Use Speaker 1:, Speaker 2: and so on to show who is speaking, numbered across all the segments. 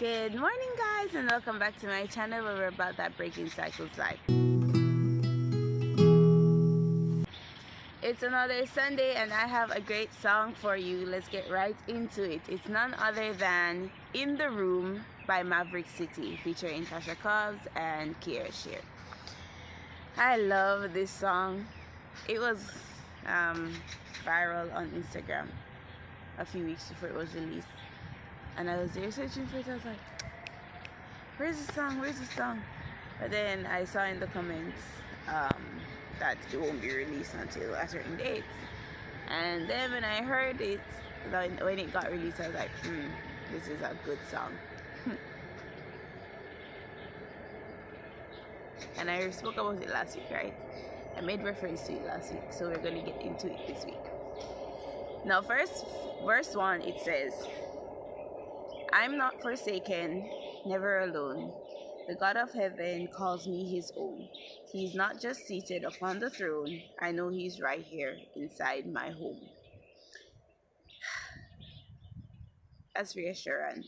Speaker 1: Good morning, guys, and welcome back to my channel where we're about that breaking cycles life. It's another Sunday, and I have a great song for you. Let's get right into it. It's none other than In the Room by Maverick featuring Tasha Cobbs and Kiera Shear. I love this song. It was viral on Instagram a few weeks before it was released, and I was there searching for it. I was like, where's the song? Where's the song? But then I saw in the comments that it won't be released until a certain date. And then when I heard it, when it got released, I was like, this is a good song. And I spoke about it last week, right? I made reference to it last week, so we're going to get into it this week. Now, first, verse 1, it says, I'm not forsaken, never alone. The God of heaven calls me his own. He's not just seated upon the throne. I know he's right here inside my home. That's reassurance.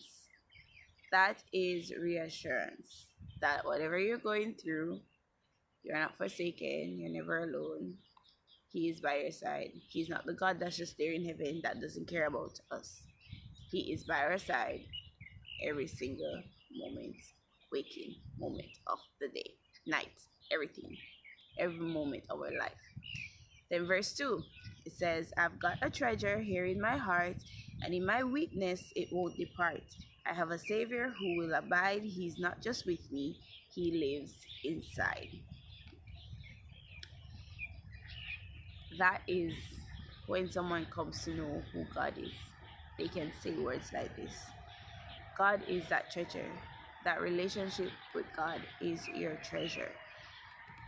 Speaker 1: That is reassurance. That whatever you're going through, you're not forsaken, you're never alone. He is by your side. He's not the God that's just there in heaven that doesn't care about us. He is by our side every single moment, waking moment of the day, night, everything, every moment of our life. Then verse 2, it says, I've got a treasure here in my heart, and in my weakness it won't depart. I have a Savior who will abide. He's not just with me, he lives inside. That is when someone comes to know who God is. They can say words like this. God is that treasure. That relationship with God is your treasure.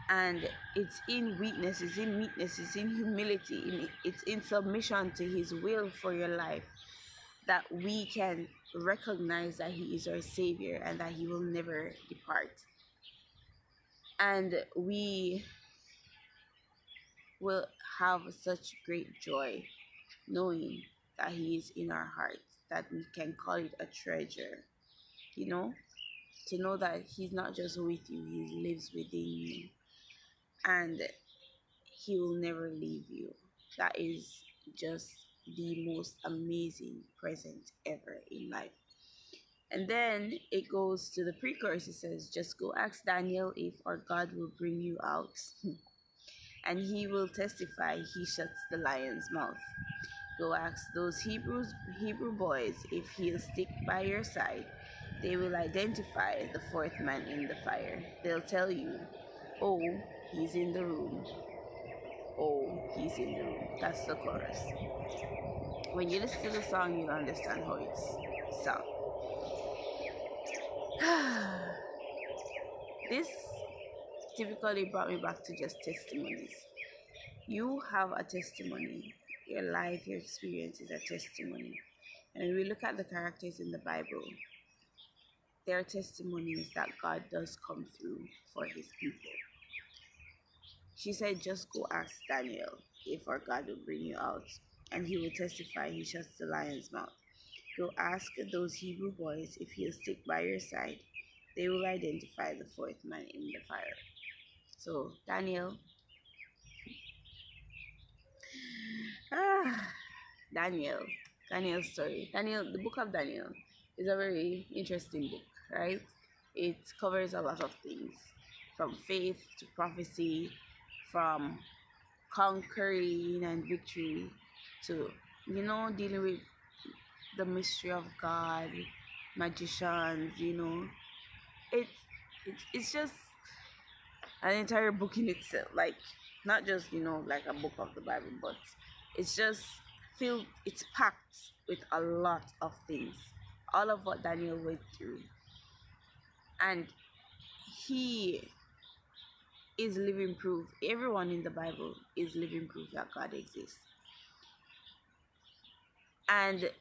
Speaker 1: And it's in weakness, it's in meekness, it's in humility, it's in submission to his will for your life that we can recognize that he is our Savior and that he will never depart. And we will have such great joy knowing that he is in our hearts, that we can call it a treasure, to know that he's not just with you, he lives within you, and he will never leave you. That is just the most amazing present ever in life. And then it goes to the pre-chorus. It says, just go ask Daniel if our God will bring you out. And he will testify, he shuts the lion's mouth. Go ask those Hebrew boys if he'll stick by your side. They will identify the fourth man in the fire. They'll tell you, oh, he's in the room. Oh, he's in the room. That's the chorus. When you listen to the song, you'll understand how it's sung. This typically brought me back to just testimonies. You have a testimony. Your life, your experience is a testimony. And when we look at the characters in the Bible, there are testimonies that God does come through for his people. She said, just go ask Daniel if our God will bring you out, and he will testify, he shuts the lion's mouth. Go ask those Hebrew boys if he'll stick by your side. They will identify the fourth man in the fire. So, Daniel's story. The book of Daniel is a very interesting book, right? It covers a lot of things, from faith to prophecy, from conquering and victory to, dealing with the mystery of God, magicians, It's just an entire book in itself, like not just, like a book of the Bible, but it's just it's packed with a lot of things, all of what Daniel went through. And he is living proof. Everyone in the Bible is living proof that God exists. And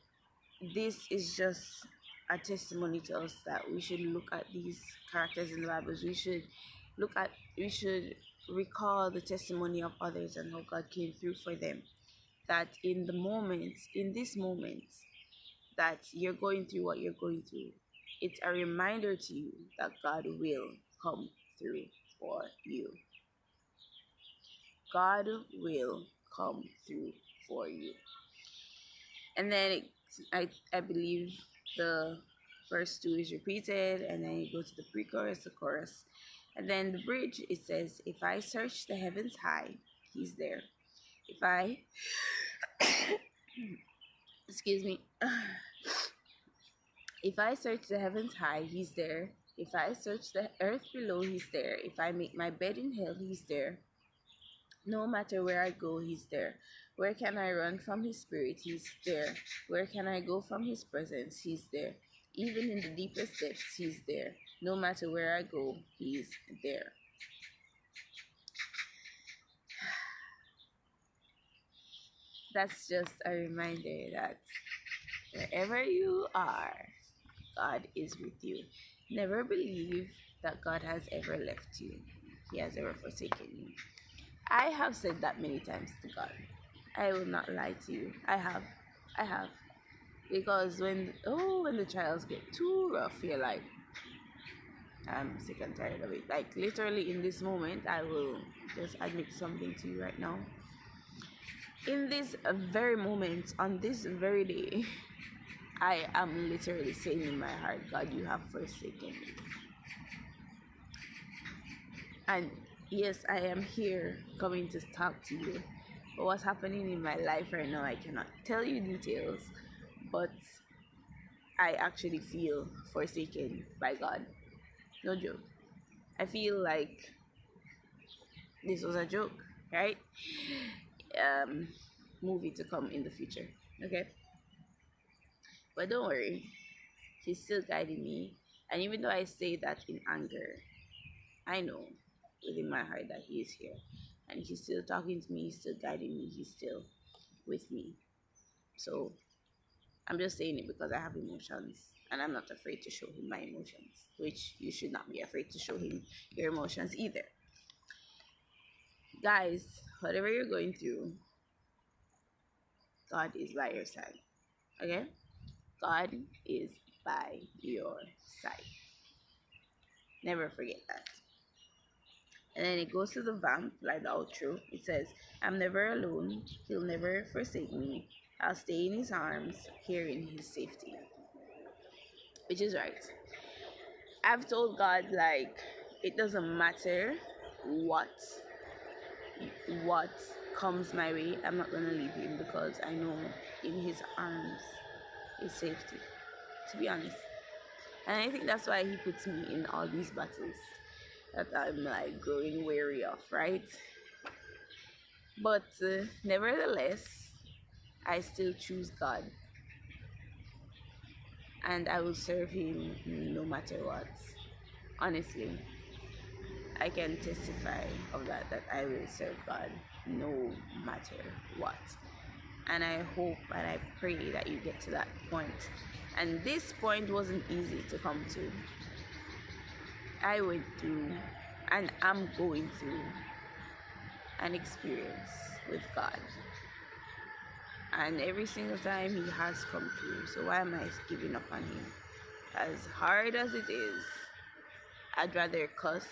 Speaker 1: this is just a testimony to us that we should look at these characters in the Bible. We should recall the testimony of others and how God came through for them. That in this moment, that you're going through what you're going through, It's a reminder to you that God will come through for you. God will come through for you. And then I believe the verse 2 is repeated, and then you go to the pre-chorus, the chorus, and then the bridge. It says, "If I search the heavens high, He's there. If I, excuse me, if I search the heavens high, He's there. If I search the earth below, He's there. If I make my bed in hell, He's there. No matter where I go, He's there. Where can I run from His Spirit? He's there. Where can I go from His presence? He's there. Even in the deepest depths, He's there. No matter where I go, He's there." That's just a reminder that wherever you are, God is with you. Never believe that God has ever left you. He has ever forsaken you. I have said that many times to God. I will not lie to you. I have. I have. Because when the trials get too rough, you're like, I'm sick and tired of it. Like literally in this moment, I will just admit something to you right now. In this very moment, on this very day, I am literally saying in my heart, God, you have forsaken me. And yes, I am here coming to talk to you. But what's happening in my life right now, I cannot tell you details, but I actually feel forsaken by God. No joke. I feel like this was a joke, right? Um, Movie to come in the future. Okay, but don't worry, He's still guiding me. And even though I say that in anger, I know within my heart that He is here, and He's still talking to me. He's still guiding me. He's still with me. So I'm just saying it because I have emotions, and I'm not afraid to show Him my emotions, which you should not be afraid to show Him your emotions either. Guys, whatever you're going through, God is by your side. Okay? God is by your side. Never forget that. And then it goes to the vamp, like the outro. It says, "I'm never alone. He'll never forsake me. I'll stay in His arms, here in His safety." Which is right. I've told God, like, it doesn't matter what what comes my way, I'm not gonna leave Him, because I know in His arms is safety, to be honest. And I think that's why He puts me in all these battles that I'm like growing weary of, right? But nevertheless, I still choose God, and I will serve Him no matter what. Honestly, I can testify of that I will serve God no matter what. And I hope and I pray that you get to that point. And this point wasn't easy to come to. I went through, and I'm going through, an experience with God. And every single time He has come through. So why am I giving up on Him? As hard as it is, I'd rather cuss.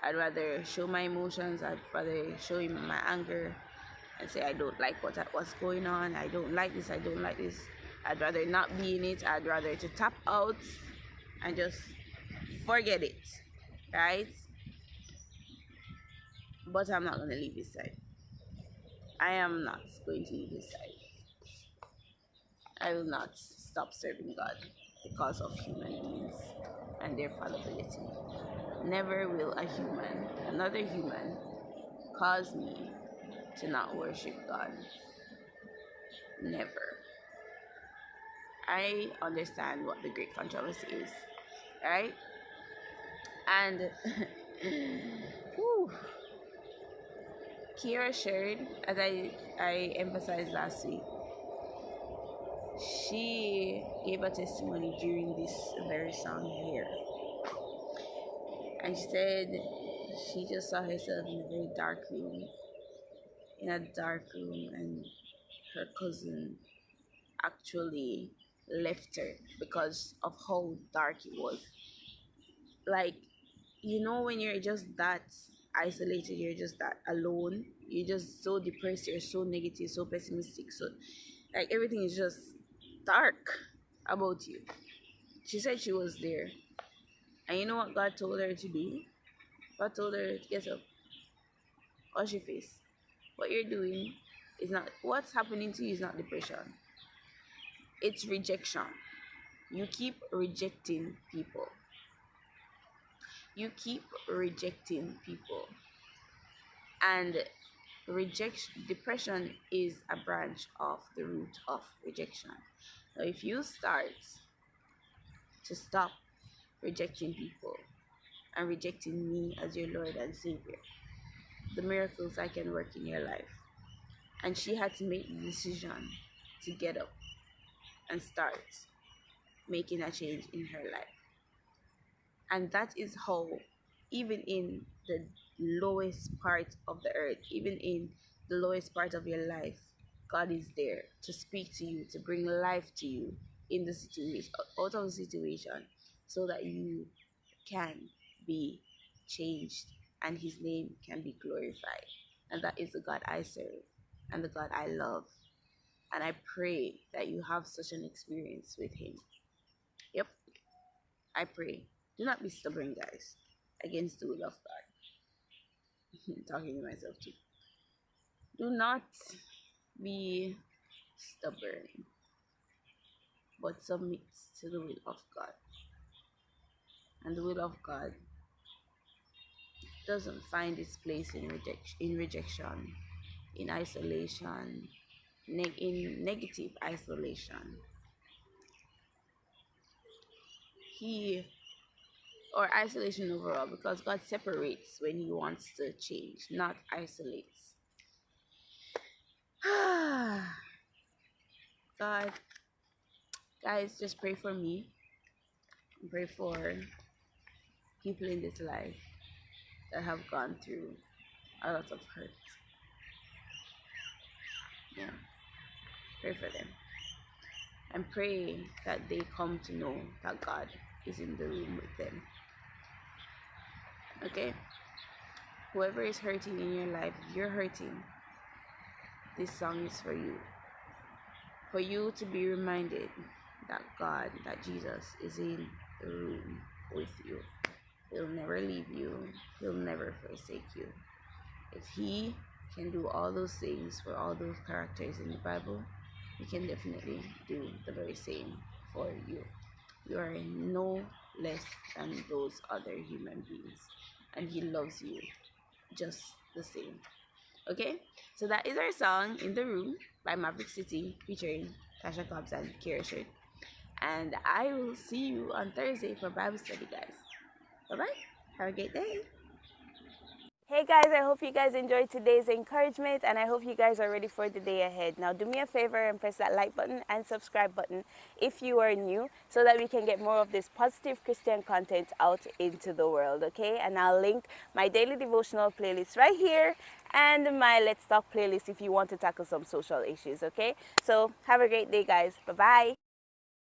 Speaker 1: I'd rather show my emotions. I'd rather show Him my anger and say I don't like what's going on. I don't like this. I don't like this. I'd rather not be in it. I'd rather to tap out and just forget it, right? But I'm not going to leave His side. I am not going to leave His side. I will not stop serving God because of human beings and their fallibility. Never will another human, cause me to not worship God. Never. I understand what the great controversy is, right? And whew, Kira shared, as I emphasized last week, she gave a testimony during this very song here. And she said she just saw herself in a very dark room, and her cousin actually left her because of how dark it was. Like, when you're just that isolated, you're just that alone, you're just so depressed, you're so negative, so pessimistic, so like everything is just dark about you. She said she was there. And you know what God told her to do? God told her to get up, wash your face. What you're doing is not, what's happening to you is not depression, it's rejection. You keep rejecting people. You keep rejecting people. And rejection, depression is a branch of the root of rejection. Now, if you start to stop rejecting people and rejecting me as your Lord and Savior, the miracles I can work in your life. And she had to make the decision to get up and start making a change in her life. And that is how, even in the lowest part of the earth, even in the lowest part of your life, God is there to speak to you, to bring life to you in the situation, out of the situation, so that you can be changed and his name can be glorified. And that is the God I serve and the God I love. And I pray that you have such an experience with him. Yep, I pray. Do not be stubborn, guys, against the will of God. Talking to myself too. Do not be stubborn, but submit to the will of God. And the will of God doesn't find its place in rejection, in isolation, in negative isolation. He or isolation overall, because God separates when he wants to change, not isolates. God, guys, just pray for me. Pray for people in this life that have gone through a lot of hurt. Yeah, pray for them. And pray that they come to know that God is in the room with them. Okay? Whoever is hurting in your life, if you're hurting, this song is for you. For you to be reminded that God, that Jesus is in the room with you. He'll never leave you. He'll never forsake you. If he can do all those things for all those characters in the Bible, he can definitely do the very same for you. You are no less than those other human beings, and he loves you just the same. Okay, so that is our song "In the Room" by Maverick City featuring Tasha Cobbs and Kira Shirt. And I will see you on Thursday for Bible study, guys. Bye bye. Have a great day. Hey guys, I hope you guys enjoyed today's encouragement and I hope you guys are ready for the day ahead. Now do me a favor and press that like button and subscribe button if you are new, so that we can get more of this positive Christian content out into the world, okay? And I'll link my daily devotional playlist right here and my Let's Talk playlist if you want to tackle some social issues, okay? So have a great day, guys. Bye-bye.